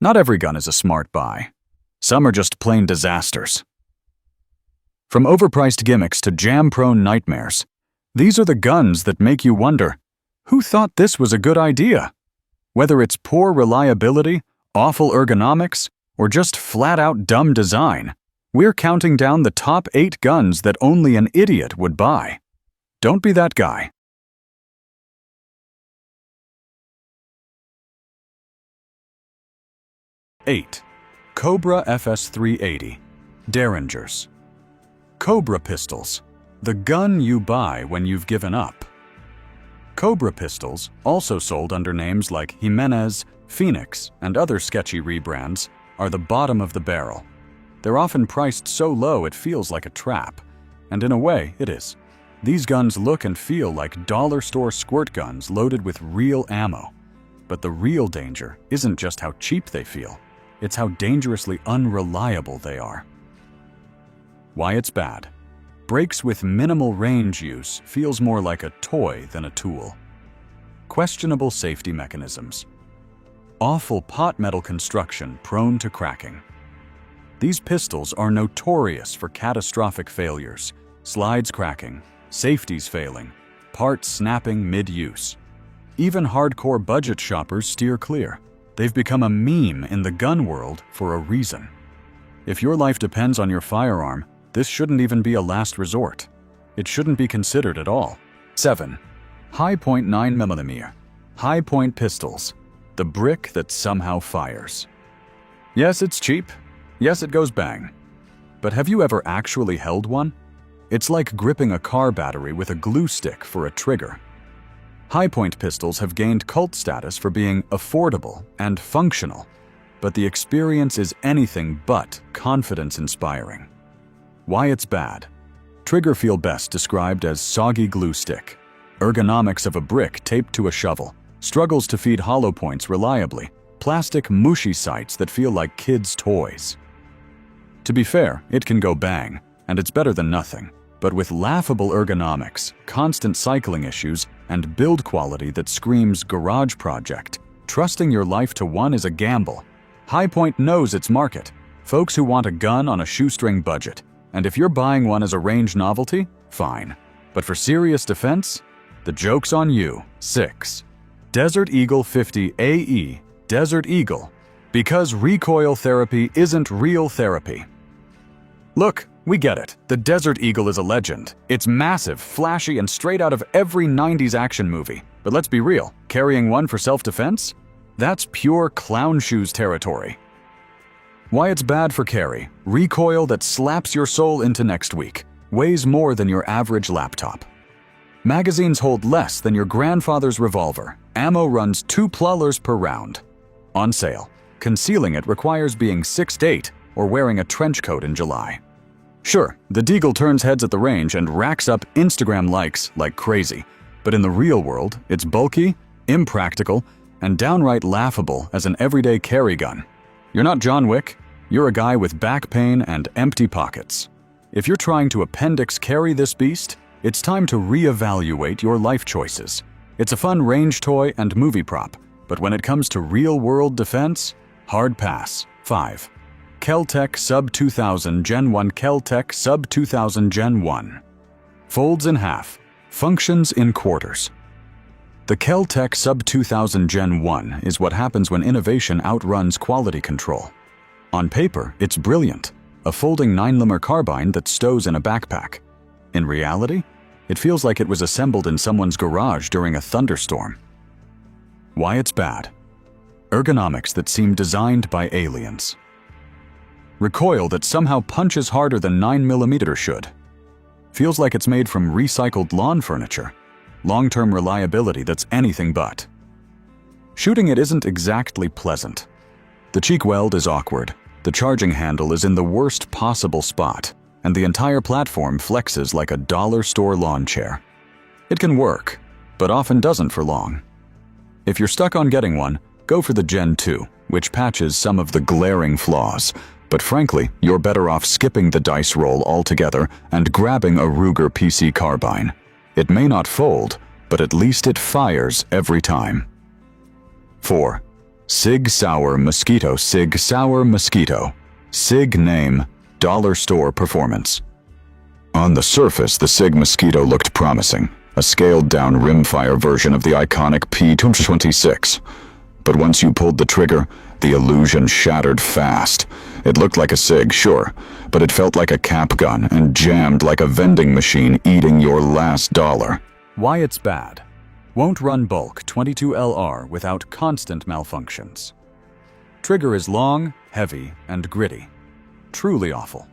Not every gun is a smart buy. Some are just plain disasters. From overpriced gimmicks to jam-prone nightmares, these are the guns that make you wonder, who thought this was a good idea? Whether it's poor reliability, awful ergonomics, or just flat-out dumb design, we're counting down the top 8 guns that only an idiot would buy. Don't be that guy. 8. Cobra FS380 Derringers. Cobra pistols, the gun you buy when you've given up. Cobra pistols, also sold under names like Jimenez, Phoenix, and other sketchy rebrands, are the bottom of the barrel. They're often priced so low it feels like a trap, and in a way, it is. These guns look and feel like dollar store squirt guns loaded with real ammo. But the real danger isn't just how cheap they feel, it's how dangerously unreliable they are. Why it's bad. Brakes with minimal range use feels more like a toy than a tool. Questionable safety mechanisms. Awful pot metal construction prone to cracking. These pistols are notorious for catastrophic failures, slides cracking, safeties failing, parts snapping mid-use. Even hardcore budget shoppers steer clear. They've become a meme in the gun world for a reason. If your life depends on your firearm, this shouldn't even be a last resort. It shouldn't be considered at all. 7. High-point 9mm. High-point pistols. The brick that somehow fires. Yes, it's cheap. Yes, it goes bang. But have you ever actually held one? It's like gripping a car battery with a glue stick for a trigger. High-point pistols have gained cult status for being affordable and functional, but the experience is anything but confidence-inspiring. Why it's bad. Trigger feel best described as soggy glue stick. Ergonomics of a brick taped to a shovel. Struggles to feed hollow points reliably. Plastic mushy sights that feel like kids' toys. To be fair, it can go bang, and it's better than nothing. But with laughable ergonomics, constant cycling issues, and build quality that screams garage project, trusting your life to one is a gamble. Hi-Point knows its market. Folks who want a gun on a shoestring budget. And if you're buying one as a range novelty, fine. But for serious defense, the joke's on you. 6. Desert Eagle 50 AE Desert Eagle. Because recoil therapy isn't real therapy. Look, we get it. The Desert Eagle is a legend. It's massive, flashy, and straight out of every 90s action movie. But let's be real, carrying one for self-defense? That's pure clown shoes territory. Why it's bad for carry. Recoil that slaps your soul into next week. Weighs more than your average laptop. Magazines hold less than your grandfather's revolver. Ammo runs 2 plullers per round. On sale. Concealing it requires being 6'8" or wearing a trench coat in July. Sure, the Deagle turns heads at the range and racks up Instagram likes like crazy, but in the real world, it's bulky, impractical, and downright laughable as an everyday carry gun. You're not John Wick, you're a guy with back pain and empty pockets. If you're trying to appendix carry this beast, it's time to reevaluate your life choices. It's a fun range toy and movie prop, but when it comes to real-world defense, hard pass. 5. Kel-Tec Sub-2000 Gen 1 Kel-Tec Sub-2000 Gen 1. Folds in half, functions in quarters. The Kel-Tec Sub-2000 Gen 1 is what happens when innovation outruns quality control. On paper, it's brilliant, a folding 9mm carbine that stows in a backpack. In reality, it feels like it was assembled in someone's garage during a thunderstorm. Why it's bad. Ergonomics that seem designed by aliens. Recoil that somehow punches harder than 9mm should. Feels like it's made from recycled lawn furniture. Long-term reliability that's anything but. Shooting it isn't exactly pleasant. The cheek weld is awkward, the charging handle is in the worst possible spot, and the entire platform flexes like a dollar store lawn chair. It can work, but often doesn't for long. If you're stuck on getting one, go for the Gen 2, which patches some of the glaring flaws, but frankly, you're better off skipping the dice roll altogether and grabbing a Ruger PC carbine. It may not fold, but at least it fires every time. 4. Sig Sauer Mosquito. Sig Sauer Mosquito. Sig name, dollar store performance. On the surface, the Sig Mosquito looked promising, a scaled-down rimfire version of the iconic P226. But once you pulled the trigger, the illusion shattered fast. It looked like a Sig, sure, but it felt like a cap gun and jammed like a vending machine eating your last dollar. Why it's bad. Won't run bulk 22 LR without constant malfunctions. Trigger is long, heavy, and gritty. Truly awful.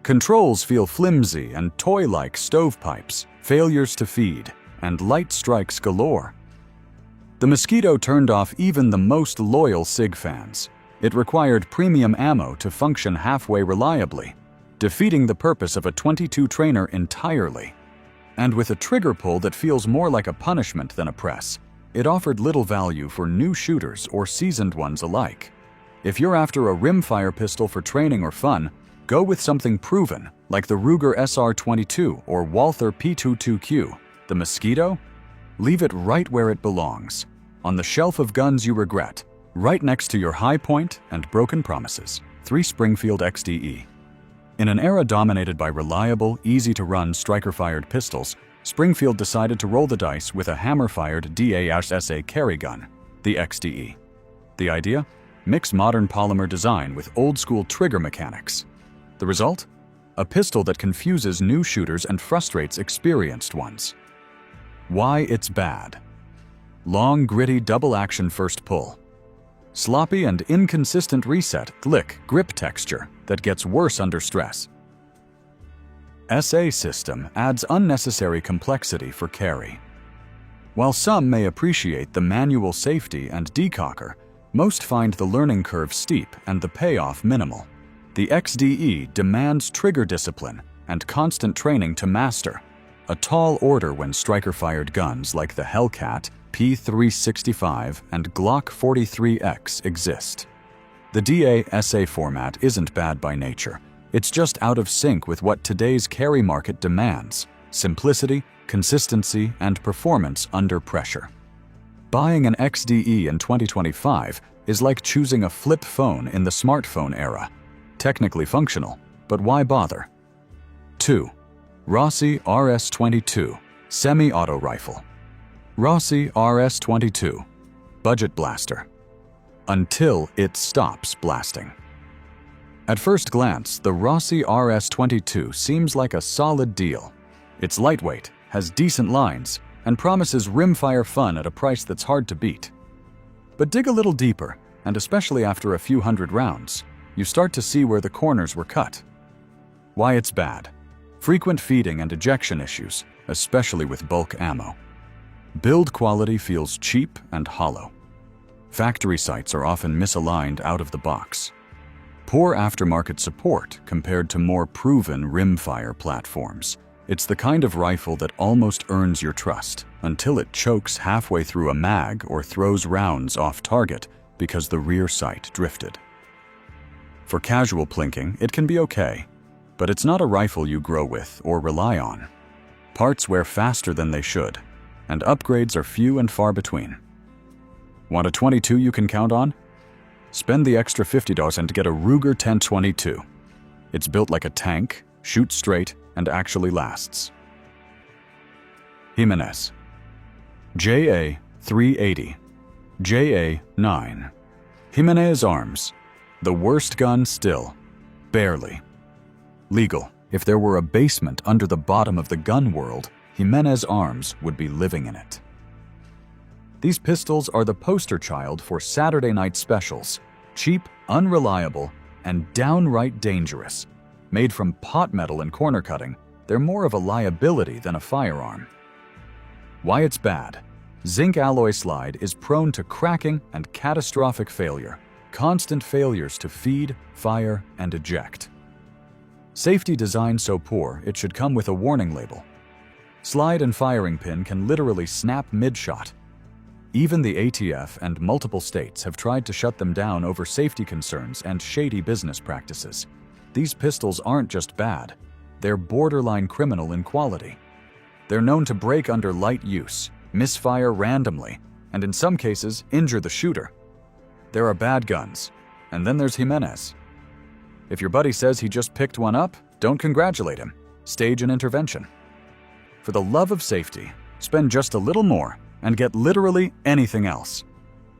Controls feel flimsy and toy-like stovepipes, failures to feed, and light strikes galore. The Mosquito turned off even the most loyal Sig fans. It required premium ammo to function halfway reliably, defeating the purpose of a .22 trainer entirely. And with a trigger pull that feels more like a punishment than a press, it offered little value for new shooters or seasoned ones alike. If you're after a rimfire pistol for training or fun, go with something proven, like the Ruger SR22 or Walther P22Q. The Mosquito? Leave it right where it belongs, on the shelf of guns you regret, right next to your High Point and Broken Promises. 3 Springfield XDE. In an era dominated by reliable, easy-to-run striker-fired pistols, Springfield decided to roll the dice with a hammer-fired DASA carry gun, the XDE. The idea? Mix modern polymer design with old-school trigger mechanics. The result? A pistol that confuses new shooters and frustrates experienced ones. Why it's bad. Long, gritty double-action first pull. Sloppy and inconsistent reset, grip texture that gets worse under stress. SA system adds unnecessary complexity for carry. While some may appreciate the manual safety and decocker, most find the learning curve steep and the payoff minimal. The XDE demands trigger discipline and constant training to master, a tall order when striker-fired guns like the Hellcat, P365, and Glock 43X exist. The DASA format isn't bad by nature. It's just out of sync with what today's carry market demands: simplicity, consistency, and performance under pressure. Buying an XDE in 2025 is like choosing a flip phone in the smartphone era. Technically functional, but why bother? 2. Rossi RS22 Semi-Auto Rifle. Rossi RS22 Budget Blaster. Until it stops blasting. At first glance, the Rossi RS22 seems like a solid deal. It's lightweight, has decent lines, and promises rimfire fun at a price that's hard to beat. But dig a little deeper, and especially after a few hundred rounds, you start to see where the corners were cut. Why it's bad. Frequent feeding and ejection issues, especially with bulk ammo. Build quality feels cheap and hollow. Factory sights are often misaligned out of the box. Poor aftermarket support compared to more proven rimfire platforms. It's the kind of rifle that almost earns your trust until it chokes halfway through a mag or throws rounds off target because the rear sight drifted. For casual plinking, it can be okay, but it's not a rifle you grow with or rely on. Parts wear faster than they should, and upgrades are few and far between. Want a .22 you can count on? Spend the extra $50 and get a Ruger 1022. It's built like a tank, shoots straight, and actually lasts. Jimenez. JA380. JA9. Jimenez Arms. The worst gun still. Barely. Legal. If there were a basement under the bottom of the gun world, Jimenez Arms would be living in it. These pistols are the poster child for Saturday night specials. Cheap, unreliable, and downright dangerous. Made from pot metal and corner cutting, they're more of a liability than a firearm. Why it's bad. Zinc alloy slide is prone to cracking and catastrophic failure. Constant failures to feed, fire, and eject. Safety design so poor it should come with a warning label. Slide and firing pin can literally snap mid-shot. Even the ATF and multiple states have tried to shut them down over safety concerns and shady business practices. These pistols aren't just bad, they're borderline criminal in quality. They're known to break under light use, misfire randomly, and in some cases injure the shooter. There are bad guns, and then there's Jimenez. If your buddy says he just picked one up, don't congratulate him. Stage an intervention. For the love of safety, spend just a little more and get literally anything else.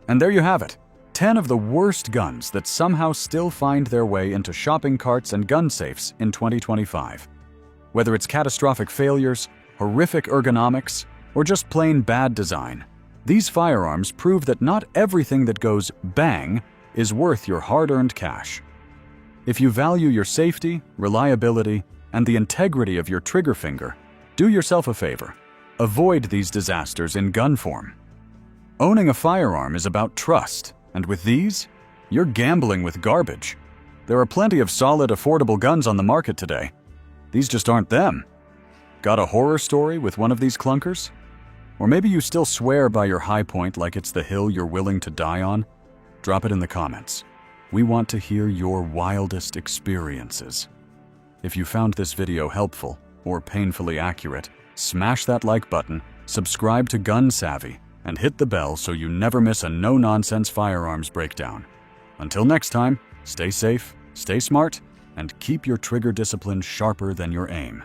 And there you have it, 10 of the worst guns that somehow still find their way into shopping carts and gun safes in 2025. Whether it's catastrophic failures, horrific ergonomics, or just plain bad design, these firearms prove that not everything that goes bang is worth your hard-earned cash. If you value your safety, reliability, and the integrity of your trigger finger, do yourself a favor. Avoid these disasters in gun form. Owning a firearm is about trust, and with these, you're gambling with garbage. There are plenty of solid, affordable guns on the market today. These just aren't them. Got a horror story with one of these clunkers? Or maybe you still swear by your high point like it's the hill you're willing to die on? Drop it in the comments. We want to hear your wildest experiences. If you found this video helpful or painfully accurate, smash that like button, subscribe to Gun Savvy, and hit the bell so you never miss a no-nonsense firearms breakdown. Until next time, stay safe, stay smart, and keep your trigger discipline sharper than your aim.